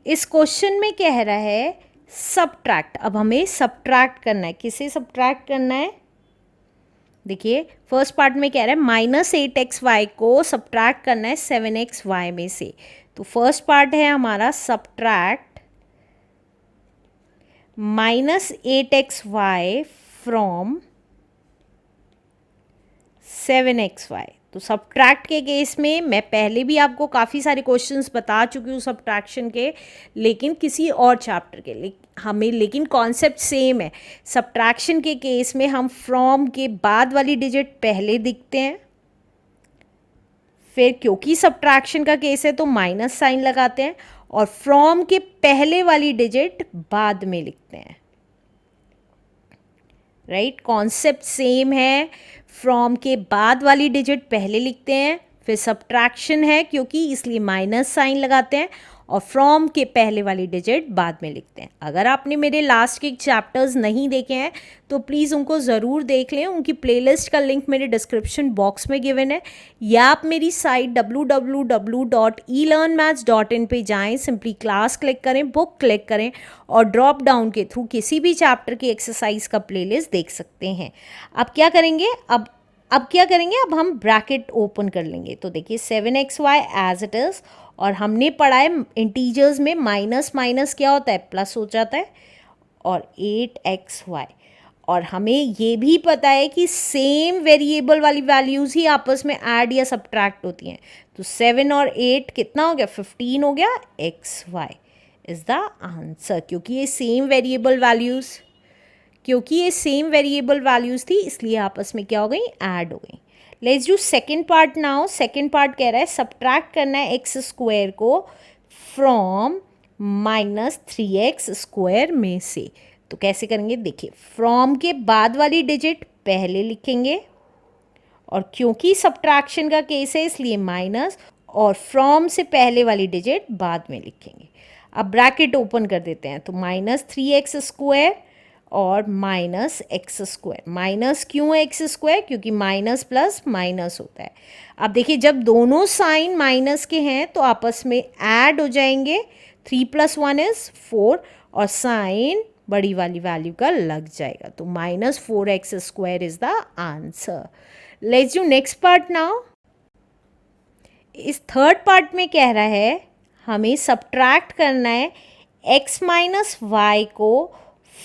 इस क्वेश्चन में कह रहा है सब्ट्रैक्ट। अब हमें सब्ट्रैक्ट करना है। किसे सब्ट्रैक्ट करना है? देखिए फर्स्ट पार्ट में कह रहा है -8xy को सब्ट्रैक्ट करना है 7xy में से। तो फर्स्ट पार्ट है हमारा सब्ट्रैक्ट -8xy फ्रॉम 7xy। तो सब्ट्रैक्ट के केस में मैं पहले भी आपको काफ़ी सारे क्वेश्चंस बता चुकी हूँ सब्ट्रैक्शन के, लेकिन किसी और चैप्टर के लेकिन कॉन्सेप्ट सेम है। सब्ट्रैक्शन के केस में हम फ्रॉम के बाद वाली डिजिट पहले दिखते हैं, फिर क्योंकि सब्ट्रैक्शन का केस है तो माइनस साइन लगाते हैं, और फ्रॉम के पहले वाली डिजिट बाद में लिखते हैं। राइट, कॉन्सेप्ट सेम है। फ्रॉम के बाद वाली डिजिट पहले लिखते हैं, फिर सब्ट्रैक्शन है क्योंकि इसलिए माइनस साइन लगाते हैं, और फ्रॉम के पहले वाली डिजिट बाद में लिखते हैं। अगर आपने मेरे लास्ट के चैप्टर्स नहीं देखे हैं तो प्लीज़ उनको ज़रूर देख लें। उनकी प्लेलिस्ट का लिंक मेरे डिस्क्रिप्शन बॉक्स में गिवन है, या आप मेरी साइट www.elearnmaths.in पे जाएं, सिंपली क्लास क्लिक करें, बुक क्लिक करें और ड्रॉप डाउन के थ्रू किसी भी चैप्टर की एक्सरसाइज का प्लेलिस्ट देख सकते हैं। अब क्या करेंगे? अब क्या करेंगे? अब हम ब्रैकेट ओपन कर लेंगे। तो देखिए 7xy एज इट इज़, और हमने पढ़ा है इंटीजर्स में माइनस माइनस क्या होता है? प्लस हो जाता है, और 8xy। और हमें ये भी पता है कि सेम वेरिएबल वाली वैल्यूज़ ही आपस में ऐड या सब्ट्रैक्ट होती हैं। तो 7 और 8 कितना हो गया? 15 हो गया। xy इज़ द आंसर, क्योंकि ये सेम वेरिएबल वैल्यूज़ थी, इसलिए आपस में क्या हो गई? ऐड हो गई। Let's do second part now. Second part कह रहा है सब्ट्रैक्ट करना है x² को फ्रॉम -3x² में से। तो कैसे करेंगे? देखिए फ्रॉम के बाद वाली डिजिट पहले लिखेंगे, और क्योंकि सब्ट्रैक्शन का केस है इसलिए माइनस, और फ्रॉम से पहले वाली डिजिट बाद में लिखेंगे। अब ब्रैकेट ओपन कर देते हैं। तो -3x² और -x²। माइनस क्यों है x²? क्योंकि माइनस प्लस माइनस होता है। अब देखिए जब दोनों साइन माइनस के हैं तो आपस में ऐड हो जाएंगे। 3 + 1 = 4, और साइन बड़ी वाली वैल्यू का लग जाएगा। तो -4x² is the answer. Let's do next part now. इस थर्ड पार्ट में कह रहा है हमें सब्ट्रैक्ट करना है x - y को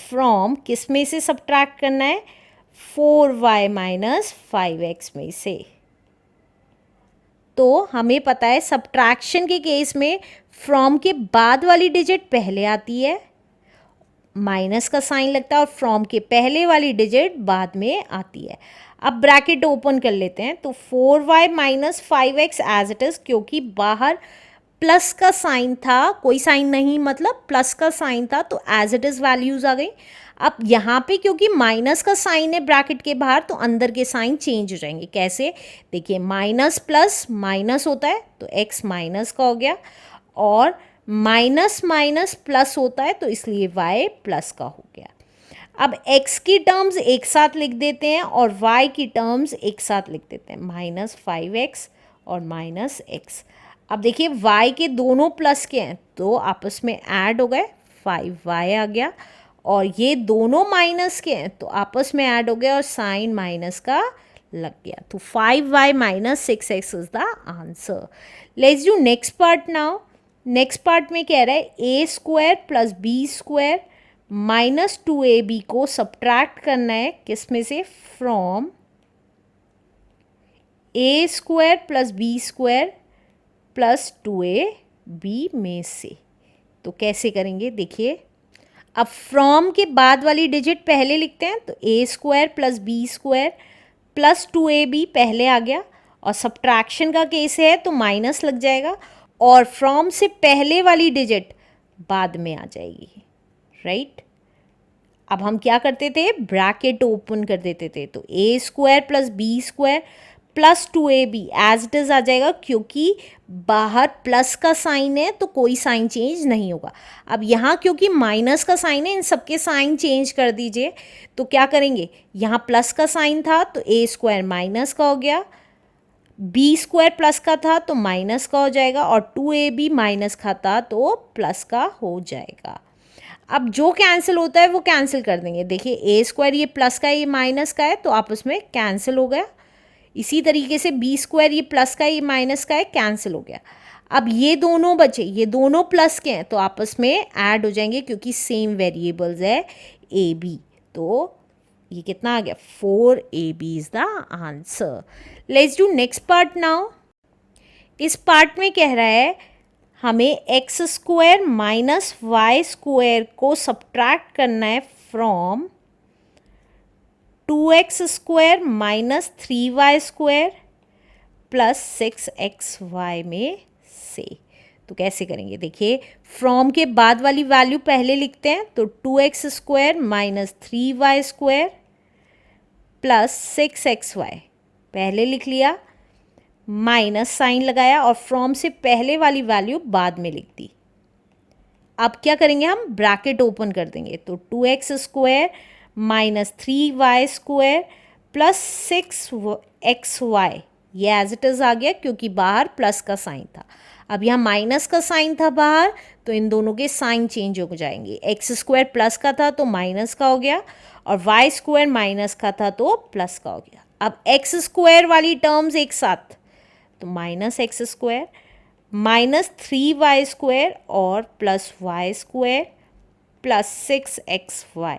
फ्रॉम किस में से सब्ट्रैक्ट करना है? 4y - 5x में से। तो हमें पता है सब्ट्रैक्शन के केस में फ्रॉम के बाद वाली डिजिट पहले आती है, माइनस का साइन लगता है, और फ्रॉम के पहले वाली डिजिट बाद में आती है। अब ब्रैकेट ओपन कर लेते हैं। तो 4y - 5x as it is, क्योंकि बाहर प्लस का साइन था, कोई साइन नहीं मतलब प्लस का साइन था, तो एज इट इज़ वैल्यूज़ आ गई। अब यहाँ पे क्योंकि माइनस का साइन है ब्रैकेट के बाहर, तो अंदर के साइन चेंज हो जाएंगे। कैसे? देखिए माइनस प्लस माइनस होता है तो x माइनस का हो गया, और माइनस माइनस प्लस होता है तो इसलिए y प्लस का हो गया। अब x की टर्म्स एक साथ लिख देते हैं और y की टर्म्स एक साथ लिख देते हैं, -5x और -x। अब देखिए y के दोनों प्लस के हैं तो आपस में ऐड हो गए, 5y आ गया, और ये दोनों माइनस के हैं तो आपस में ऐड हो गए और साइन माइनस का लग गया। तो 5y - 6x is the answer. Let's do next part now. Next part में कह रहा है a² + b² -2ab को सब्ट्रैक्ट करना है किस में से? फ्रॉम a² + b² + 2ab में से। तो कैसे करेंगे? देखिए अब फ्रॉम के बाद वाली डिजिट पहले लिखते हैं। तो a² + b² + 2ab पहले आ गया, और सब्ट्रैक्शन का केस है तो माइनस लग जाएगा, और फ्रॉम से पहले वाली डिजिट बाद में आ जाएगी। राइट, अब हम क्या करते थे? ब्रैकेट ओपन कर देते थे। तो a² + b² + 2ab as it is आ जाएगा, क्योंकि बाहर प्लस का साइन है तो कोई साइन चेंज नहीं होगा। अब यहाँ क्योंकि माइनस का साइन है, इन सबके साइन चेंज कर दीजिए। तो क्या करेंगे? यहाँ प्लस का साइन था तो a² माइनस का हो गया, बी स्क्वायर प्लस का था तो माइनस का हो जाएगा, और 2ab माइनस का था तो प्लस का हो जाएगा। अब जो कैंसिल होता है वो कैंसिल कर देंगे। देखिए ए स्क्वायर ये प्लस का है, ये माइनस का है, तो आपस में कैंसिल हो गया। इसी तरीके से बी स्क्वायर ये प्लस का है, ये माइनस का है, कैंसिल हो गया। अब ये दोनों बचे, ये दोनों प्लस के हैं तो आपस में ऐड हो जाएंगे क्योंकि सेम वेरिएबल्स है ए बी। तो ये कितना आ गया, 4ab is the answer. Let's do next part now. इस पार्ट में कह रहा है हमें X square minus Y square को सब्ट्रैक्ट करना है from 2x square minus 3y square plus 6xy में से। तो कैसे करेंगे, देखिए फ्रॉम के बाद वाली वैल्यू पहले लिखते हैं, तो 2x square minus 3y square plus 6xy पहले लिख लिया, माइनस साइन लगाया और फ्रॉम से पहले वाली वैल्यू बाद में लिख दी। अब क्या करेंगे, हम ब्रैकेट ओपन कर देंगे, तो 2x square minus 3y square plus 6xy, ये एज इट इज़ आ गया क्योंकि बाहर प्लस का साइन था। अब यहाँ माइनस का साइन था बाहर, तो इन दोनों के साइन चेंज हो जाएंगे। एक्स स्क्वायर प्लस का था तो माइनस का हो गया, और वाई स्क्वायर माइनस का था तो प्लस का हो गया। अब एक्स स्क्वायर वाली टर्म्स एक साथ, तो minus x square minus 3y square और plus y square plus 6xy।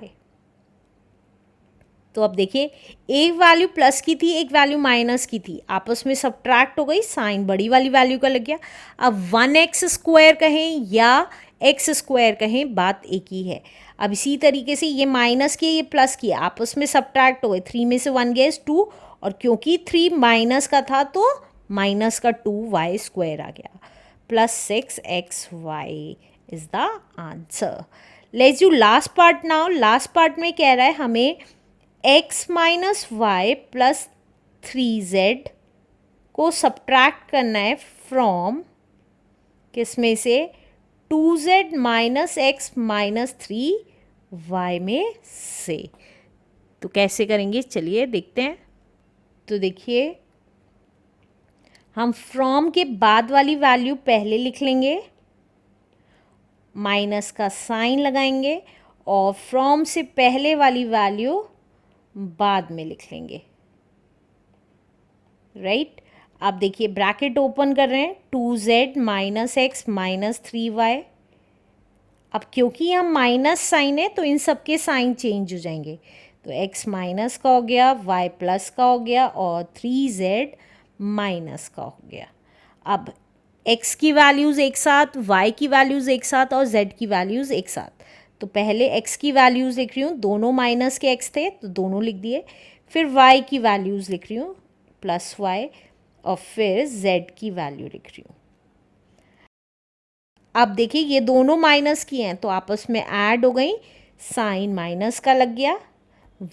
तो अब देखिए एक वैल्यू प्लस की थी, एक वैल्यू माइनस की थी, आपस में सब्ट्रैक्ट हो गई, साइन बड़ी वाली वैल्यू का लग गया। अब 1x स्क्वायर कहें या एक्स स्क्वायर कहें, बात एक ही है। अब इसी तरीके से ये माइनस की ये प्लस की आपस में सब्ट्रैक्ट हो गए, 3 में से 1 गया 2, और क्योंकि 3 माइनस का था तो माइनस का 2y स्क्वायर आ गया, plus 6xy is the answer. Let's do last part now. Last part में कह रहा है हमें x minus Y plus 3z को सब्ट्रैक्ट करना है फ्रॉम किस में से, 2z minus x minus 3y में से। तो कैसे करेंगे, चलिए देखते हैं। तो देखिए हम फ्रॉम के बाद वाली वैल्यू पहले लिख लेंगे, माइनस का साइन लगाएंगे, और फ्रॉम से पहले वाली वैल्यू बाद में लिख लेंगे, राइट। अब देखिए ब्रैकेट ओपन कर रहे हैं, 2z minus x minus 3y। अब क्योंकि यहाँ माइनस साइन है तो इन सब के साइन चेंज हो जाएंगे, तो x माइनस का हो गया, y प्लस का हो गया, और 3z माइनस का हो गया। अब x की वैल्यूज़ एक साथ, y की वैल्यूज़ एक साथ और z की वैल्यूज़ एक साथ। तो पहले x की वैल्यूज़ लिख रही हूँ, दोनों माइनस के x थे तो दोनों लिख दिए। फिर y की वैल्यूज़ लिख रही हूँ प्लस y, और फिर z की वैल्यू लिख रही हूँ। अब देखिए ये दोनों माइनस की हैं तो आपस में ऐड हो गई, साइन माइनस का लग गया,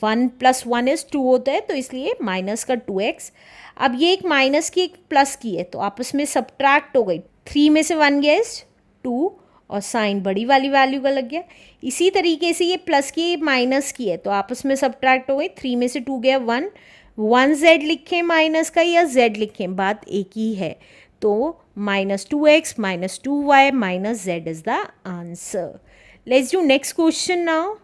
1 प्लस 1 इज 2 होता है तो इसलिए माइनस का 2x। अब ये एक माइनस की एक प्लस की है तो आपस में सब्ट्रैक्ट हो गई, 3 में से 1 गया इज 2, और साइन बड़ी वाली वैल्यू का लग गया। इसी तरीके से ये प्लस की माइनस की है तो आपस में सब्ट्रैक्ट हो गई, 3 में से 2 गया 1, 1z लिखें माइनस का या z लिखें, बात एक ही है। तो minus 2x minus 2y minus z is the answer. Let's do next question now.